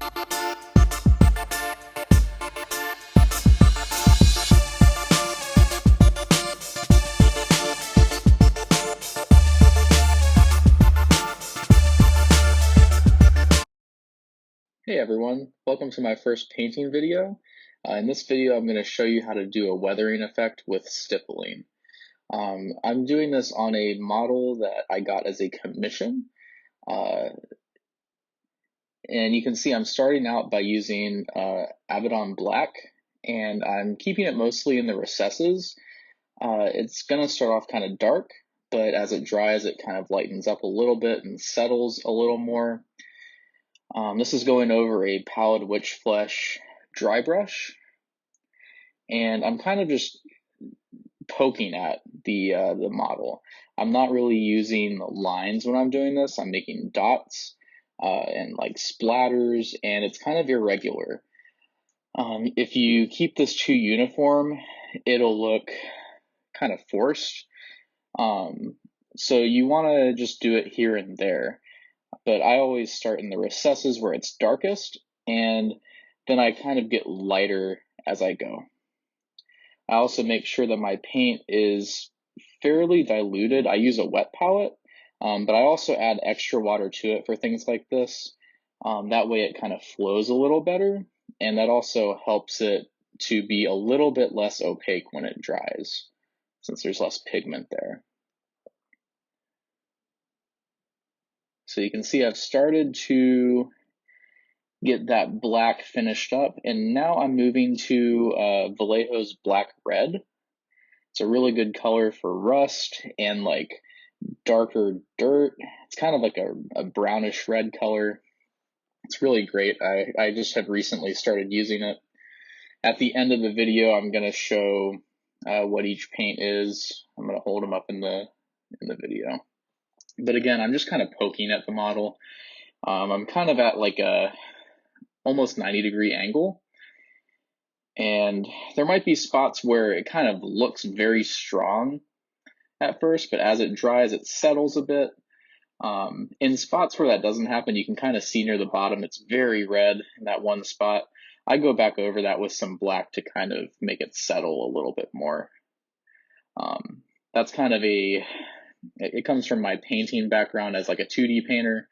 Hey everyone, welcome to my first painting video. In this video, I'm going to show you how to do a weathering effect with stippling. I'm doing this on a model that I got as a commission. And you can see I'm starting out by using Abaddon Black, and I'm keeping it mostly in the recesses. It's going to start off kind of dark, but as it dries, it kind of lightens up a little bit and settles a little more. This is going over a Pallid Witch Flesh dry brush, and I'm kind of just poking at the model. I'm not really using lines when I'm doing this. I'm making dots and like splatters, and it's kind of irregular. If you keep this too uniform, it'll look kind of forced. So you want to just do it here and there. But I always start in the recesses where it's darkest, and then I kind of get lighter as I go. I also make sure that my paint is fairly diluted. I use a wet palette, but I also add extra water to it for things like this. That way it kind of flows a little better, and that also helps it to be a little bit less opaque when it dries, since there's less pigment there. So you can see I've started to get that black finished up, and now I'm moving to Vallejo's Black Red. It's a really good color for rust and like darker dirt. It's kind of like a brownish red color. It's really great. I just have recently started using it. At the end of the video, I'm going to show what each paint is. I'm going to hold them up in the video. But again, I'm just kind of poking at the model. I'm kind of at like a almost 90-degree angle. And there might be spots where it kind of looks very strong at first, but as it dries, it settles a bit. In spots where that doesn't happen, you can kind of see near the bottom, it's very red in that one spot. I go back over that with some black to kind of make it settle a little bit more. That's kind of it comes from my painting background as like a 2D painter.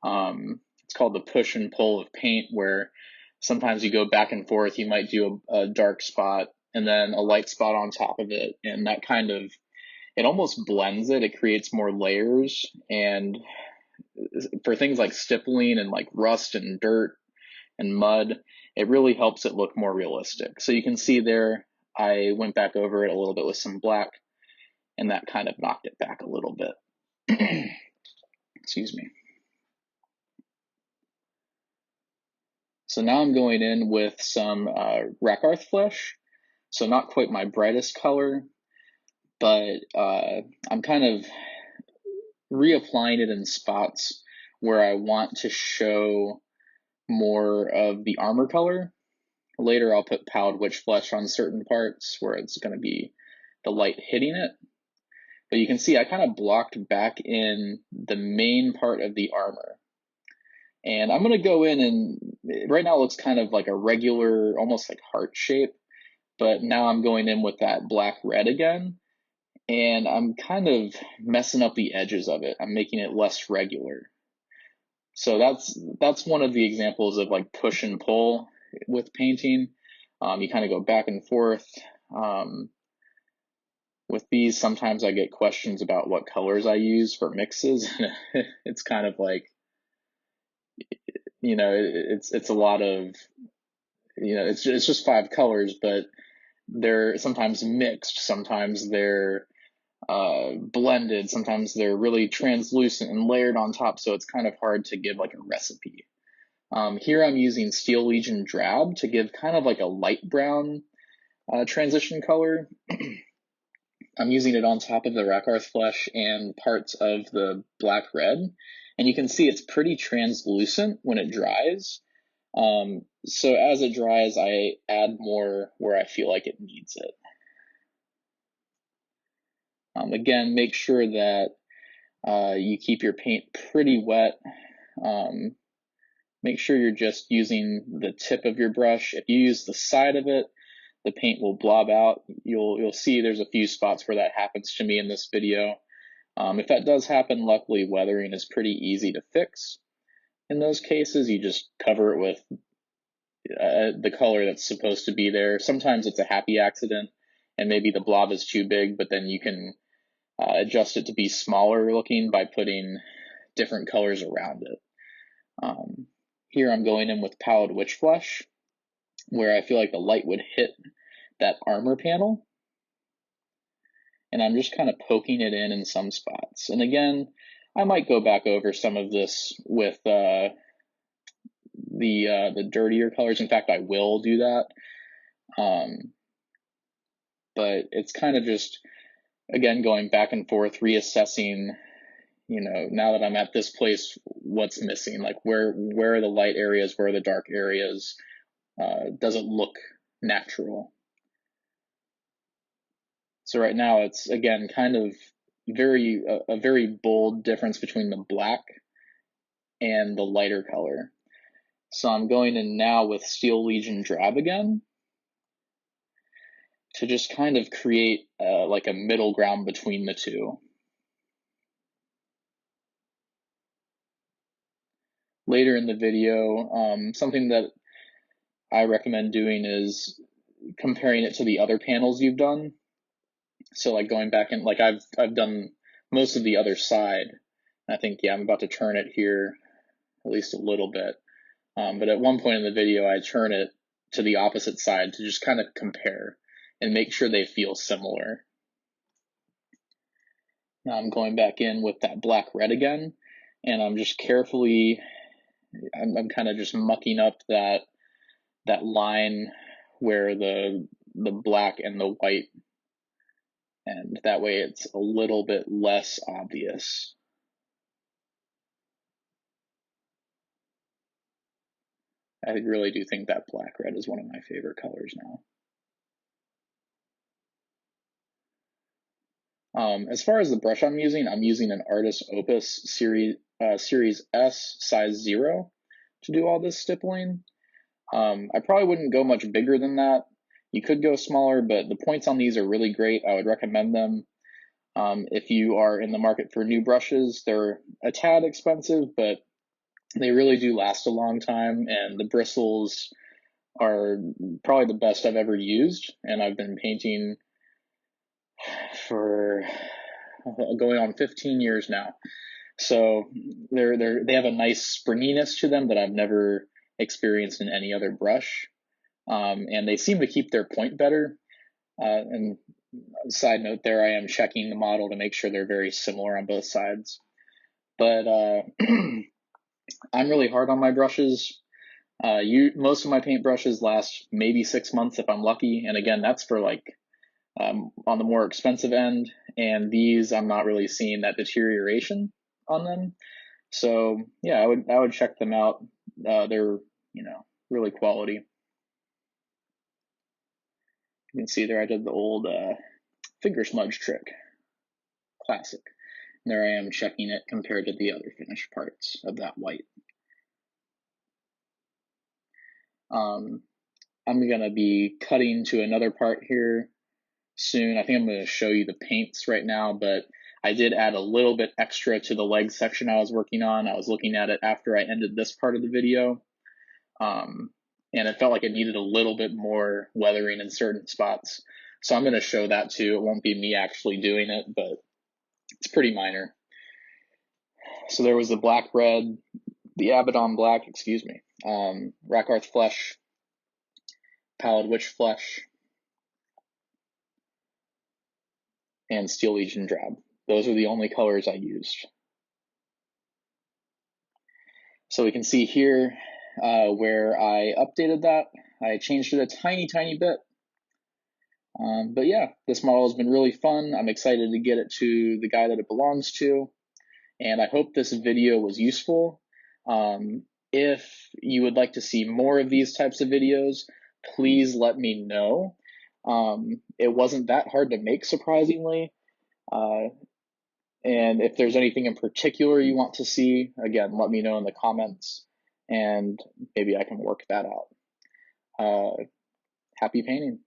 It's called the push and pull of paint, where sometimes you go back and forth. You might do a dark spot and then a light spot on top of it, and that kind of, it almost blends it. It creates more layers, and for things like stippling and like rust and dirt and mud, it really helps it look more realistic. So you can see there, I went back over it a little bit with some black, and that kind of knocked it back a little bit. Excuse me. So now I'm going in with some Rakarth Flesh. So not quite my brightest color, but I'm kind of reapplying it in spots where I want to show more of the armor color. Later I'll put Pallid Witch Flesh on certain parts where it's going to be the light hitting it. But you can see I kind of blocked back in the main part of the armor. And I'm going to go in, and right now it looks kind of like a regular, almost like heart shape. But now I'm going in with that black red again, and I'm kind of messing up the edges of it. I'm making it less regular. So that's one of the examples of like push and pull with painting. You kind of go back and forth. With these, sometimes I get questions about what colors I use for mixes. It's kind of like, you know, it's a lot of, you know, it's just 5 colors, but they're sometimes mixed, sometimes they're blended, sometimes they're really translucent and layered on top, so it's kind of hard to give like a recipe. Here I'm using Steel Legion Drab to give kind of like a light brown transition color. I'm using it on top of the Rakarth Flesh and parts of the black red, and you can see it's pretty translucent when it dries. So as it dries, I add more where I feel like it needs it. Again, make sure that you keep your paint pretty wet. Make sure you're just using the tip of your brush. If you use the side of it, the paint will blob out. You'll see there's a few spots where that happens to me in this video. If that does happen, luckily weathering is pretty easy to fix. In those cases, you just cover it with the color that's supposed to be there. Sometimes it's a happy accident and maybe the blob is too big, but then you can adjust it to be smaller looking by putting different colors around it. Here I'm going in with Pallid Witch Flesh, where I feel like the light would hit that armor panel. And I'm just kind of poking it in some spots. And again, I might go back over some of this with the dirtier colors. In fact, I will do that. But it's kind of just, again, going back and forth, reassessing, you know, now that I'm at this place, what's missing? Like where are the light areas? Where are the dark areas? Does it look natural? So right now it's, again, kind of a very bold difference between the black and the lighter color. So I'm going in now with Steel Legion Drab again to just kind of create like a middle ground between the two. Later in the video, something that I recommend doing is comparing it to the other panels you've done. So like going back and like I've done most of the other side. I think, yeah, I'm about to turn it here at least a little bit. But at one point in the video, I turn it to the opposite side to just kind of compare and make sure they feel similar. Now I'm going back in with that black red again, and I'm just carefully, I'm kind of just mucking up that line where the black and the white, and that way it's a little bit less obvious. I really do think that black red is one of my favorite colors now. As far as the brush I'm using an Artis Opus Series S size 0 to do all this stippling. I probably wouldn't go much bigger than that. You could go smaller, but the points on these are really great. I would recommend them. If you are in the market for new brushes, they're a tad expensive, but they really do last a long time, and the bristles are probably the best I've ever used, and I've been painting for going on 15 years now. So they have a nice springiness to them that I've never experienced in any other brush. And they seem to keep their point better. And side note there, I am checking the model to make sure they're very similar on both sides. But I'm really hard on my brushes. Most of my paintbrushes last maybe 6 months if I'm lucky. And again, that's for like on the more expensive end. And these, I'm not really seeing that deterioration on them. So yeah, I would check them out. They're, you know, really quality. You can see there I did the old finger smudge trick. Classic. And there I am checking it compared to the other finished parts of that white. I'm going to be cutting to another part here soon. I think I'm going to show you the paints right now, but I did add a little bit extra to the leg section I was working on. I was looking at it after I ended this part of the video. And it felt like it needed a little bit more weathering in certain spots. So I'm going to show that too. It won't be me actually doing it, but it's pretty minor. So there was the black red, the Abaddon black, excuse me, Rakarth Flesh, Pallid Witch Flesh, and Steel Legion Drab. Those are the only colors I used. So we can see here where I updated that. I changed it a tiny bit. But yeah, this model has been really fun. I'm excited to get it to the guy that it belongs to. And I hope this video was useful. If you would like to see more of these types of videos, please let me know. It wasn't that hard to make, surprisingly. And if there's anything in particular you want to see, again, let me know in the comments. and maybe I can work that out. Happy painting.